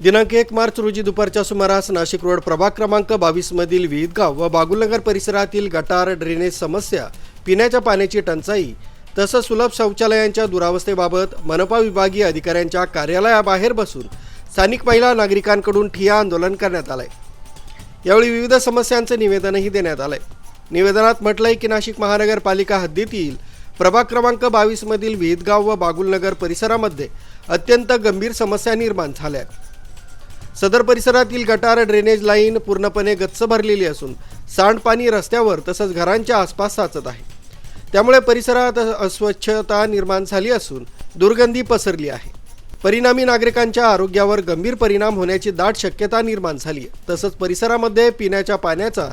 दिनांक 1 मार्च रोजी दुपारच्या सुमारास नाशिक रोड प्रभाग क्रमांक 22 मधील विहितगाव व बागुलनगर परिसरातील गटार ड्रेनेज समस्या, पिण्याच्या पाण्याची टंचाई तसंच सुलभ शौचालयांच्या दुरावस्थेबाबत मनपा विभागीय अधिकाऱ्यांच्या कार्यालयाबाहेर बसून स्थानिक महिला नागरिकांकडून ठिय्या आंदोलन करण्यात आलंय। यावेळी विविध समस्यांचे निवेदनही देण्यात आलंय। निवेदनात म्हटलंय की नाशिक महानगरपालिका हद्दीतील प्रभाग क्रमांक 22 मधील विहितगाव व बागुलनगर परिसरामध्ये अत्यंत गंभीर समस्या निर्माण झाल्या। सदर परिसरातील गटार ड्रेनेज लाईन पूर्णपणे गच्च भरलेली असून सांडपाणी रस्त्यावर तसंच घरांच्या आसपास साचत आहे। त्यामुळे परिसरात अस्वच्छता निर्माण झाली असून दुर्गंधी पसरली आहे। परिणामी नागरिकांच्या आरोग्यावर गंभीर परिणाम होण्याची दाट शक्यता निर्माण झाली आहे। तसंच परिसरामध्ये पिण्याच्या पाण्याचा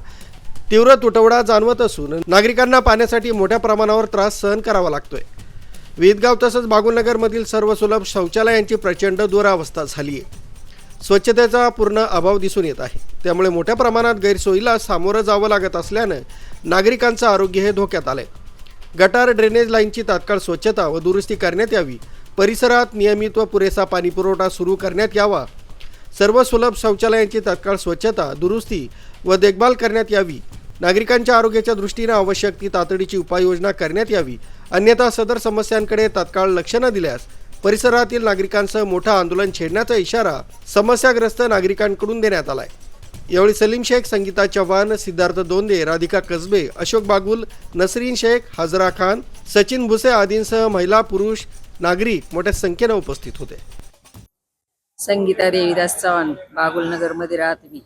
तीव्र तुटवडा जाणवत असून नागरिकांना पाण्यासाठी मोठ्या प्रमाणावर त्रास सहन करावा लागतोय। विहितगाव तसंच बागुलनगरमधील सर्व सुलभ शौचालयांची प्रचंड दुरावस्था झाली आहे। स्वच्छतेचा पूर्ण अभाव दिसून येत आहे। त्यामुळे मोठ्या प्रमाणात गैरसोयीला सामोरं जावं लागत असल्यानं नागरिकांचं आरोग्य हे धोक्यात आलंय। गटार ड्रेनेज लाईनची तात्काळ स्वच्छता व दुरुस्ती करण्यात यावी। परिसरात नियमित व पुरेसा पाणीपुरवठा सुरू करण्यात यावा। सर्व सुलभ शौचालयांची तात्काळ स्वच्छता, दुरुस्ती व देखभाल करण्यात यावी। नागरिकांच्या आरोग्याच्या दृष्टीने आवश्यक ती तातडीची उपाययोजना करण्यात यावी। अन्यथा सदर समस्यांकडे तात्काळ लक्ष न दिल्यास परिसरातील नागरिकांसह मोठा आंदोलन छेडण्याचा इशारा समस्याग्रस्त नागरिकांकडून देण्यात आलाय। यावेळी सलीम शेख, संगीता चव्हाण, सिद्धार्थ दोंदे, राधिका कसबे, अशोक बागुल, नसरीन शेख, हजरा खान, सचिन भुसे आदींसह महिला, पुरुष, नागरिक मोठ्या संख्येने उपस्थित होते। संगीता देवीदास चव्हाण, बागुलनगर मध्ये राहते मी।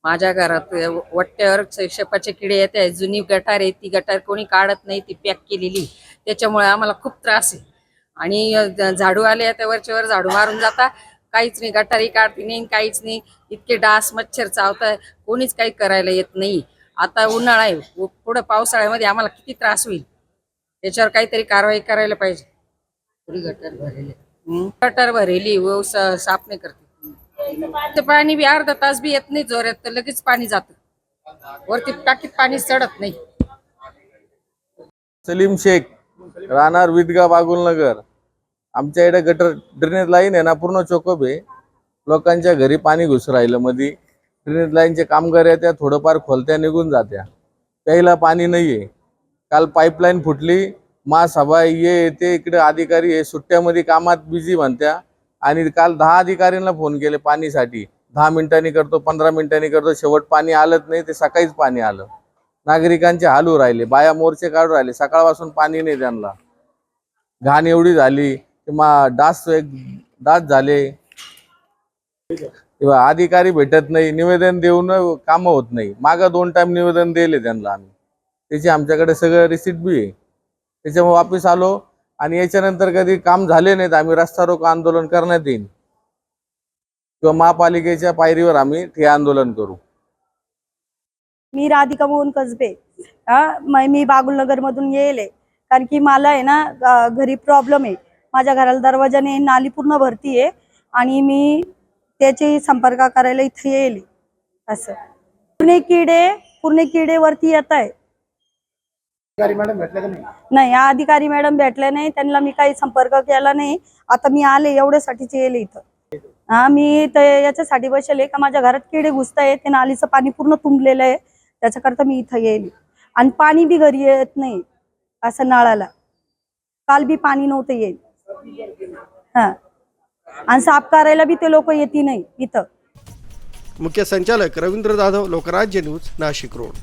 माझ्या घरात वट्ट्यावर शेपाचे किडे येत आहेत। जुनी गटार आहे, ती गटार कोणी काढत नाही, ती पॅक केलेली, त्याच्यामुळे आम्हाला खूप त्रास आहे। आणि झाडू आले त्यावरच्या वर झाडू मारून जाता, काहीच नाही, गटारी काढते नाही, काहीच नाही। इतके डास मच्छर चावताय, कोणीच काही करायला येत नाही। आता उन्हाळा आहे, पुढे पावसाळ्यामध्ये आम्हाला किती त्रास होईल, त्याच्यावर काहीतरी कारवाई करायला पाहिजे। गटार भरेली व साफ नाही करते, पाणी बी अर्धा तास बी येत नाही जोरात, तर लगेच पाणी जातं वरती, टाकीत पाणी चढत नाही। सलीम शेख, राहणार विहितगाव, बागुलनगर। आमच्या इकडे गटर ड्रेनेज लाईन आहे ना, पूर्ण चोकप आहे। लोकांच्या घरी पाणी घुस राहिलं मध्ये। ड्रेनेज लाईनचे कामगार येत्या, थोडंफार खोलत्या निघून जात्या, प्यायला पाणी नाहीये। काल पाईपलाईन फुटली, महासभा येते, इकडे अधिकारी हे सुट्ट्यामध्ये कामात बिझी म्हणत्या। आणि काल 10 अधिकाऱ्यांना फोन केले पाणीसाठी, 10 मिनिटांनी करतो, 15 मिनिटांनी करतो, शेवट पाणी आलंच नाही। ते सकाळीच पाणी आलं। नागरिकांचे हाल होऊ राहिले, बाया मोर्चे काढू राहिले, सकाळपासून पाणी नाही त्यांना। घाण एवढी झाली की डास झाले, अधिकारी भेटत नाही, निवेदन देऊन काम होत नाही। मागं 2 टाइम निवेदन दिले त्यांना आम्ही, त्याची आमच्याकडे सगळं रिसिट बी आहे। त्याच्यामुळे वापस आलो आणि याच्यानंतर कधी काम झाले नाहीत आम्ही रस्ता रोको आंदोलन करण्यात येईल किंवा महापालिकेच्या पायरीवर आम्ही ठिय्या आंदोलन करू। मी राधिका मोहन कसबे, मी बागुलनगर मधून येले, कारण की मला आहे ना घरी प्रॉब्लेम आहे। माझ्या घराला दरवाजाने नाली पूर्ण भरती आहे आणि मी त्याची संपर्क करायला इथे येले। असं पूर्ण किडे वरती येत आहे। नाही, अधिकारी मॅडम भेटले नाही, त्यांना मी काही संपर्क केला नाही। आता मी आले एवढ्यासाठीच येले इथं। मी याच्यासाठी बसले का माझ्या घरात किडे घुसतायत, ते नालीचं पाणी पूर्ण तुंबलेलं आहे, त्याच्याकरता मी इथं येईल। आणि पाणी बी घरी येत नाही, असं नळाला काल बी पाणी नव्हतं येईल। आणि साफ करायला बी ते लोक येती नाही इथं। मुख्य संचालक रवींद्र जाधव, लोकराज्य न्यूज, नाशिक रोड।